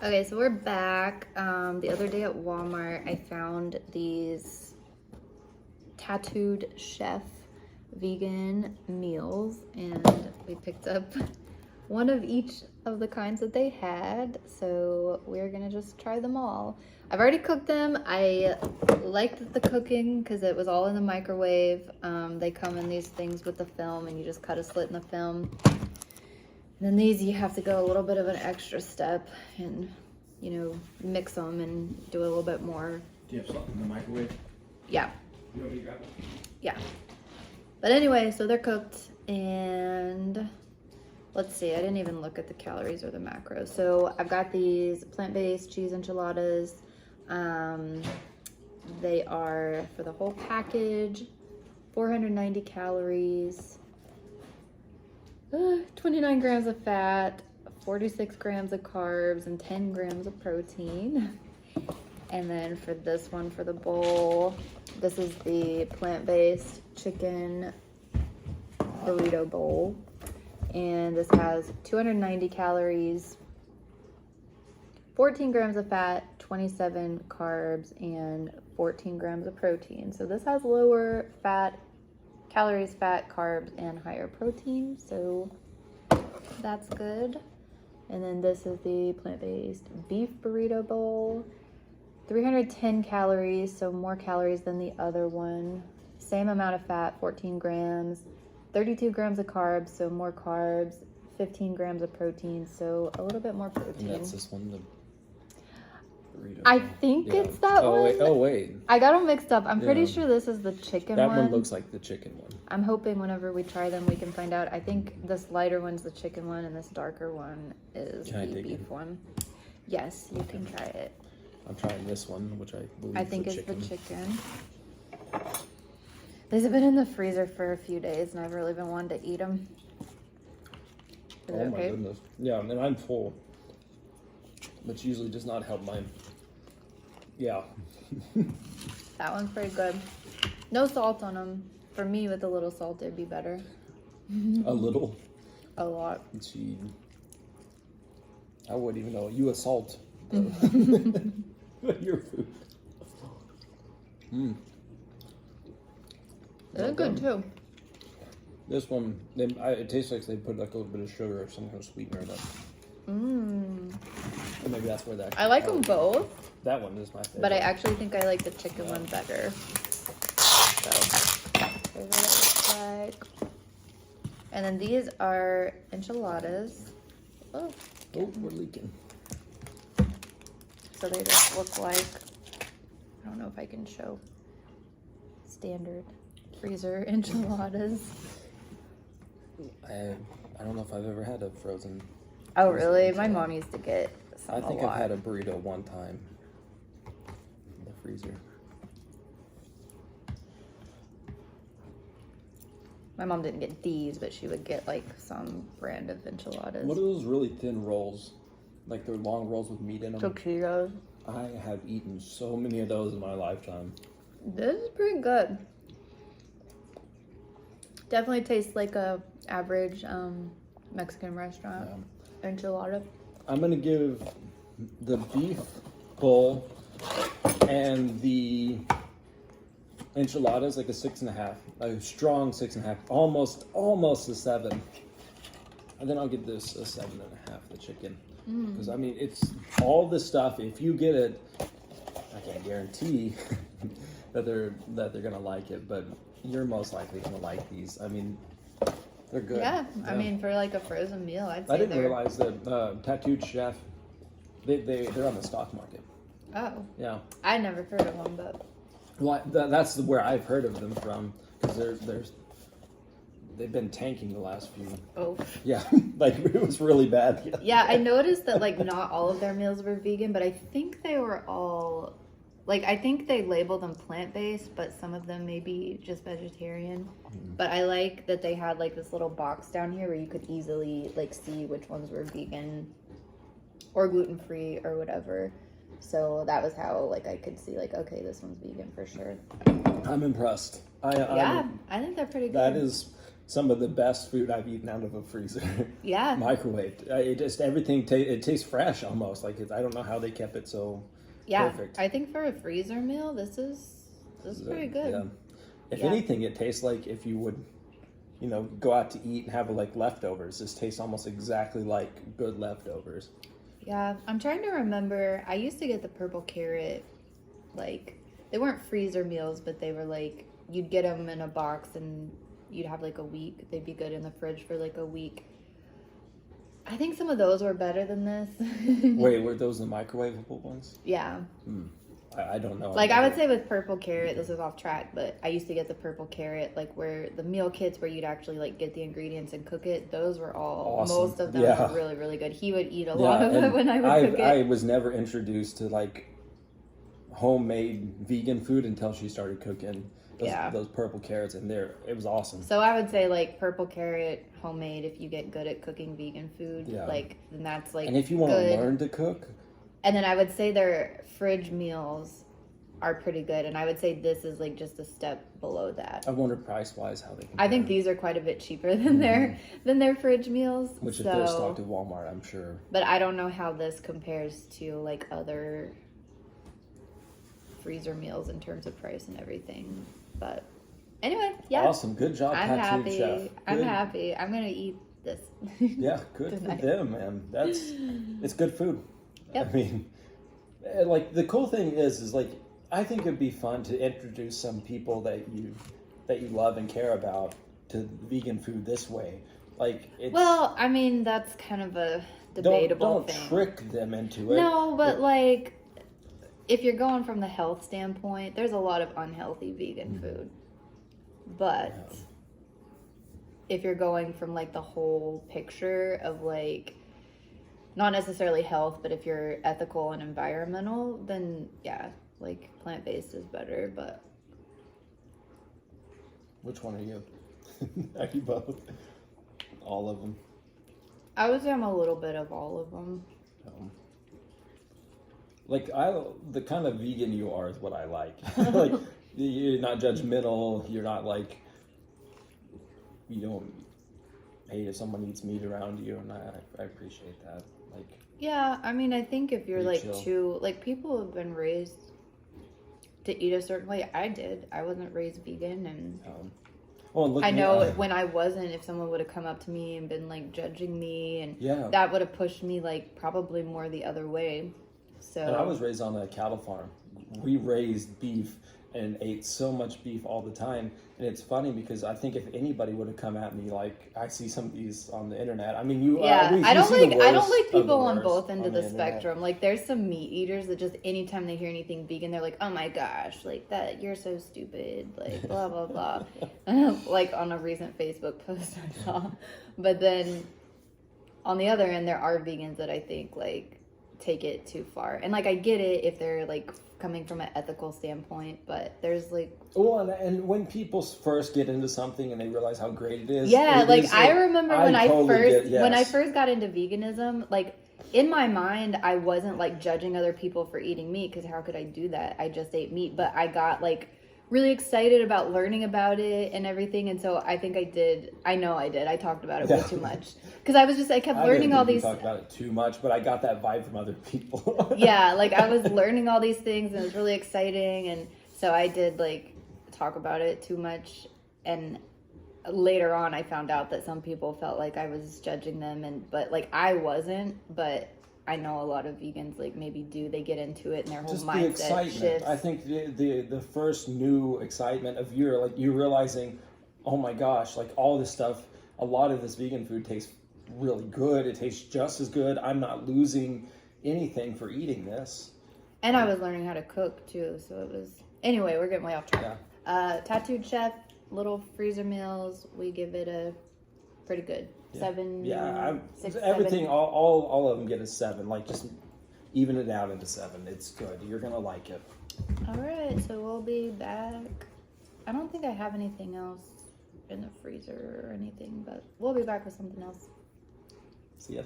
Okay, so we're back. The other day at Walmart, I found these tattooed chef vegan meals, and we picked up one of each of the kinds that they had. So we're gonna just try them all. I've already cooked them. I liked the cooking because it was all in the microwave. They come in these things with the film, and you just cut a slit in the film. Then these, you have to go a little bit of an extra step and, you know, mix them and do a little bit more. Do you have something in the microwave? Yeah. You want me to grab it? Yeah. But anyway, so they're cooked, and let's see, I didn't even look at the calories or the macros. So I've got these plant-based cheese enchiladas. They are, for the whole package, 490 calories. 29 grams of fat, 46 grams of carbs, and 10 grams of protein. And then for this one, for the bowl, this is the plant-based chicken burrito bowl. And this has 290 calories, 14 grams of fat, 27 carbs, and 14 grams of protein. So this has lower calories, fat, carbs, and higher protein, so that's good. And then this is the plant-based beef burrito bowl, 310 calories, so more calories than the other one. Same amount of fat, 14 grams, 32 grams of carbs, so more carbs, 15 grams of protein, so a little bit more protein. And that's this one, the burrito. I think it's that one. Oh wait. I got them mixed up. I'm pretty sure this is the chicken one. That one looks like the chicken one. I'm hoping whenever we try them, we can find out. I think this lighter one's the chicken one, and this darker one is the beef one. Yes, you can try it. I'm trying this one, which I believe I think is the chicken. These have been in the freezer for a few days, and I've really been wanting to eat them. Is oh my goodness. Yeah, and I'm full. Which usually does not help mine. Yeah. That one's pretty good. No salt on them. For me, with a little salt, it'd be better. A little? A lot. Gee. I wouldn't even know. You assault your food. They're good too. This one, it tastes like they put like a little bit of sugar or some kind of sweetener in it. Or maybe that's where that. I like them both. That one is my favorite. But I actually think I like the chicken one better. So, here's what it looks like. And then these are enchiladas. Oh, we're leaking. So they just look like, I don't know if I can show, standard freezer enchiladas. I don't know if I've ever had a frozen. Oh, really? My mom used to get some I think I've had a burrito one time in the freezer. My mom didn't get these, but she would get like some brand of enchiladas. What are those really thin rolls? Like they're long rolls with meat in them? Taquitos. I have eaten so many of those in my lifetime. This is pretty good. Definitely tastes like a average Mexican restaurant enchilada. I'm gonna give the beef bowl and the enchiladas like a 6.5, a strong 6.5, almost a 7. And then I'll give this a 7.5, the chicken. Because I mean, it's all this stuff. If you get it, I can't guarantee that they're gonna like it, but you're most likely gonna like these. I mean, they're good. Yeah, I mean, for like a frozen meal, I'd say I didn't realize that Tattooed Chef, they're on the stock market. Oh. Yeah. I never heard of them, but. Well, that's where I've heard of them from, because they've been tanking the last few. Oh. Yeah, like it was really bad. Yeah, I noticed that like not all of their meals were vegan, but I think they were all, like I think they labeled them plant-based, but some of them may be just vegetarian. But I like that they had like this little box down here where you could easily like see which ones were vegan or gluten-free or whatever. So that was how like I could see like, okay, this one's vegan for sure. I'm impressed. I think they're pretty good. That is some of the best food I've eaten out of a freezer. Yeah. Microwaved. It just everything it tastes fresh almost. Like I don't know how they kept it so perfect. I think for a freezer meal, this is pretty good. Yeah. If anything, it tastes like if you would, go out to eat and have like leftovers. This tastes almost exactly like good leftovers. Yeah, I'm trying to remember. I used to get the purple carrot, like they weren't freezer meals, but they were like you'd get them in a box and you'd have like a week. They'd be good in the fridge for like a week. I think some of those were better than this. Wait, were those the microwavable ones? Yeah. I don't know. Like I would say with purple carrot, this is off track, but I used to get the purple carrot, like where the meal kits where you'd actually like get the ingredients and cook it. Those were all, awesome. Most of them were really, really good. He would eat a lot of it when I would cook it. I was never introduced to like homemade vegan food until she started cooking those purple carrots, and it was awesome. So I would say like purple carrot homemade, if you get good at cooking vegan food, like then that's like. And if you want to learn to cook. And then I would say their fridge meals are pretty good, and I would say this is like just a step below that. I wonder price wise how they compare. I think these are quite a bit cheaper than their fridge meals. Which if they're stocked at Walmart, I'm sure. But I don't know how this compares to like other freezer meals in terms of price and everything. But anyway, yeah. Awesome. Good job, I'm Tattooed happy. Chef. I'm happy. I'm gonna eat this. Yeah, good for them, man. It's good food. Yep. I mean, like the cool thing is like I think it'd be fun to introduce some people that you love and care about to vegan food this way. Like, well, I mean that's kind of a debatable thing. Don't trick them into it. No, but like if you're going from the health standpoint, there's a lot of unhealthy vegan food. But if you're going from like the whole picture of like not necessarily health, but if you're ethical and environmental, then yeah, like plant-based is better. But which one are you? Are you both? All of them? I would say I'm a little bit of all of them. Like the kind of vegan you are is what I like. Like you're not judgmental. You're not like you don't hate if someone eats meat around you, and I appreciate that. Like yeah, I mean I think if you're like chill. too like people have been raised to eat a certain way. I wasn't raised vegan, and I know when I wasn't, if someone would have come up to me and been like judging me, and that would have pushed me like probably more the other way. So and I was raised on a cattle farm. We raised beef and ate so much beef all the time. And it's funny because I think if anybody would have come at me, like I see some of these on the internet. I mean, I don't like people on both ends of the spectrum. Like there's some meat eaters that just anytime they hear anything vegan, they're like, oh my gosh, like that, you're so stupid, like blah, blah, blah. Like on a recent Facebook post I saw. But then on the other end, there are vegans that I think like take it too far. And like I get it if they're like coming from an ethical standpoint, but there's like and when people first get into something and they realize how great it is, I remember when I first got into veganism, like in my mind I wasn't like judging other people for eating meat, because how could I do that? I just ate meat. But I got like really excited about learning about it and everything, and so I think I talked about it way too much, because I kept learning all these. I talked about it too much, but I got that vibe from other people. Yeah, like I was learning all these things and it was really exciting, and so I did like talk about it too much, and later on I found out that some people felt like I was judging them, but like I wasn't. But I know a lot of vegans like maybe they get into it and their whole just mindset the excitement shifts. I think the first new excitement of you realizing, oh my gosh, like all this stuff, a lot of this vegan food tastes really good. It tastes just as good. I'm not losing anything for eating this. And I was learning how to cook too, so it was. Anyway, we're getting way off track. Tattooed Chef, little freezer meals. We give it a pretty good 7. Yeah, 6, everything. 7. All of them get a 7. Like just even it out into 7. It's good. You're gonna like it. All right, so we'll be back. I don't think I have anything else in the freezer or anything, but we'll be back with something else. See ya.